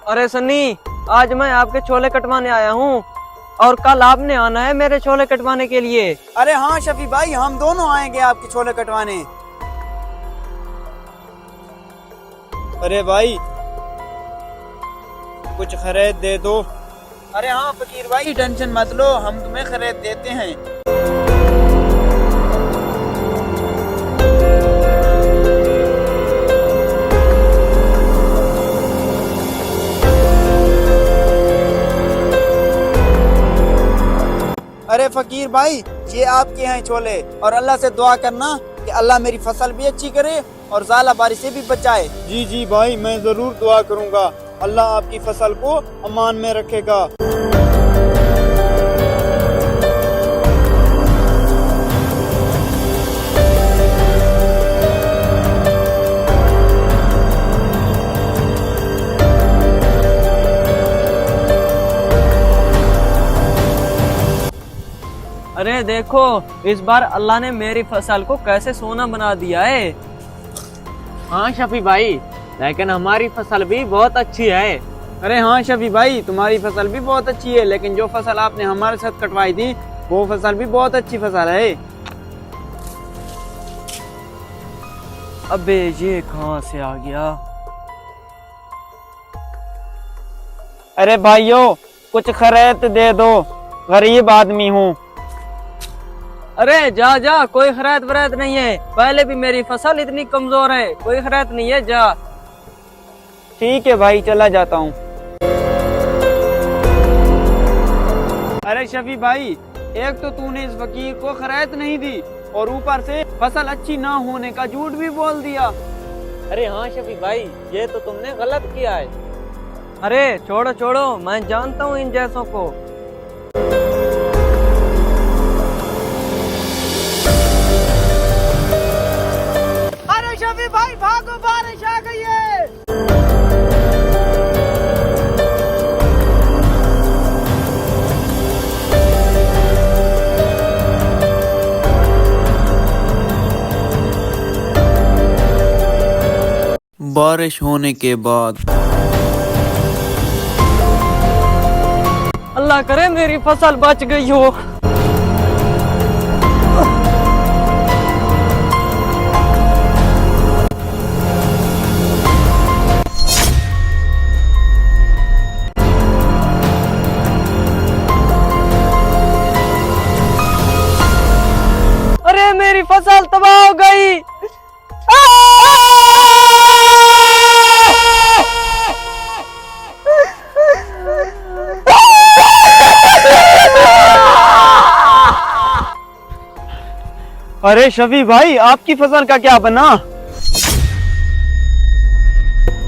अरे सन्नी, आज मैं आपके छोले कटवाने आया हूँ और कल आपने आना है मेरे छोले कटवाने के लिए। अरे हाँ शफी भाई, हम दोनों आएंगे आपके छोले कटवाने। अरे भाई कुछ खरीद दे दो। अरे हाँ फकीर भाई, टेंशन मत लो, हम तुम्हें खरीद देते हैं। अरे फकीर भाई, ये आपके हैं छोले, और अल्लाह से दुआ करना कि अल्लाह मेरी फसल भी अच्छी करे और ज़ाला बारी से भी बचाए। जी जी भाई, मैं जरूर दुआ करूंगा, अल्लाह आपकी फसल को अमान में रखेगा। अरे देखो, इस बार अल्लाह ने मेरी फसल को कैसे सोना बना दिया है। हाँ शफी भाई, लेकिन हमारी फसल भी बहुत अच्छी है। अरे हाँ शफी भाई, तुम्हारी फसल भी बहुत अच्छी है, लेकिन जो फसल आपने हमारे साथ कटवाई थी वो फसल भी बहुत अच्छी फसल है। अबे ये कहाँ से आ गया। अरे भाइयों, कुछ खरीद दे दो, गरीब आदमी हूँ। अरे जा जा, कोई खरीद वरीद नहीं है, पहले भी मेरी फसल इतनी कमजोर है, कोई खरीद नहीं है, जा। ठीक है भाई, चला जाता हूँ। अरे शफी भाई, एक तो तूने इस फकीर को खरीद नहीं दी और ऊपर से फसल अच्छी ना होने का झूठ भी बोल दिया। अरे हाँ शफी भाई, ये तो तुमने गलत किया है। अरे छोड़ो छोड़ो, मैं जानता हूँ इन जैसों को। अरे शफी भाई भागो, बारिश आ गई है। बारिश होने के बाद अल्लाह करे मेरी फसल बच गई हो। अरे मेरी फसल तबाह हो गई। अरे शफी भाई, आपकी फसल का क्या बना?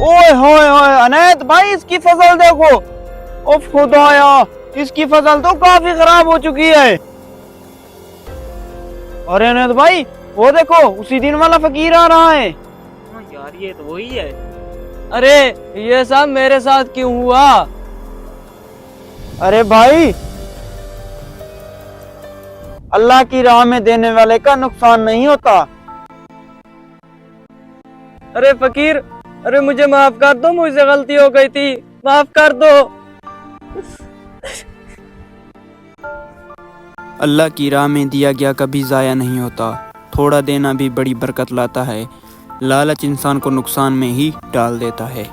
ओए होए होए अनैत भाई, इसकी फसल देखो। उफ खुदाया, इसकी फसल तो काफी खराब हो चुकी है। अरे अनैत भाई, वो देखो, उसी दिन वाला फकीर आ रहा है। हाँ यार, ये तो वही है। अरे ये सब मेरे साथ क्यों हुआ। अरे भाई, अल्लाह की राह में देने वाले का नुकसान नहीं होता। अरे फकीर, अरे मुझे माफ कर दो, मुझसे गलती हो गई थी, माफ कर दो। अल्लाह की राह में दिया गया कभी ज़ाया नहीं होता। थोड़ा देना भी बड़ी बरकत लाता है। लालच इंसान को नुकसान में ही डाल देता है।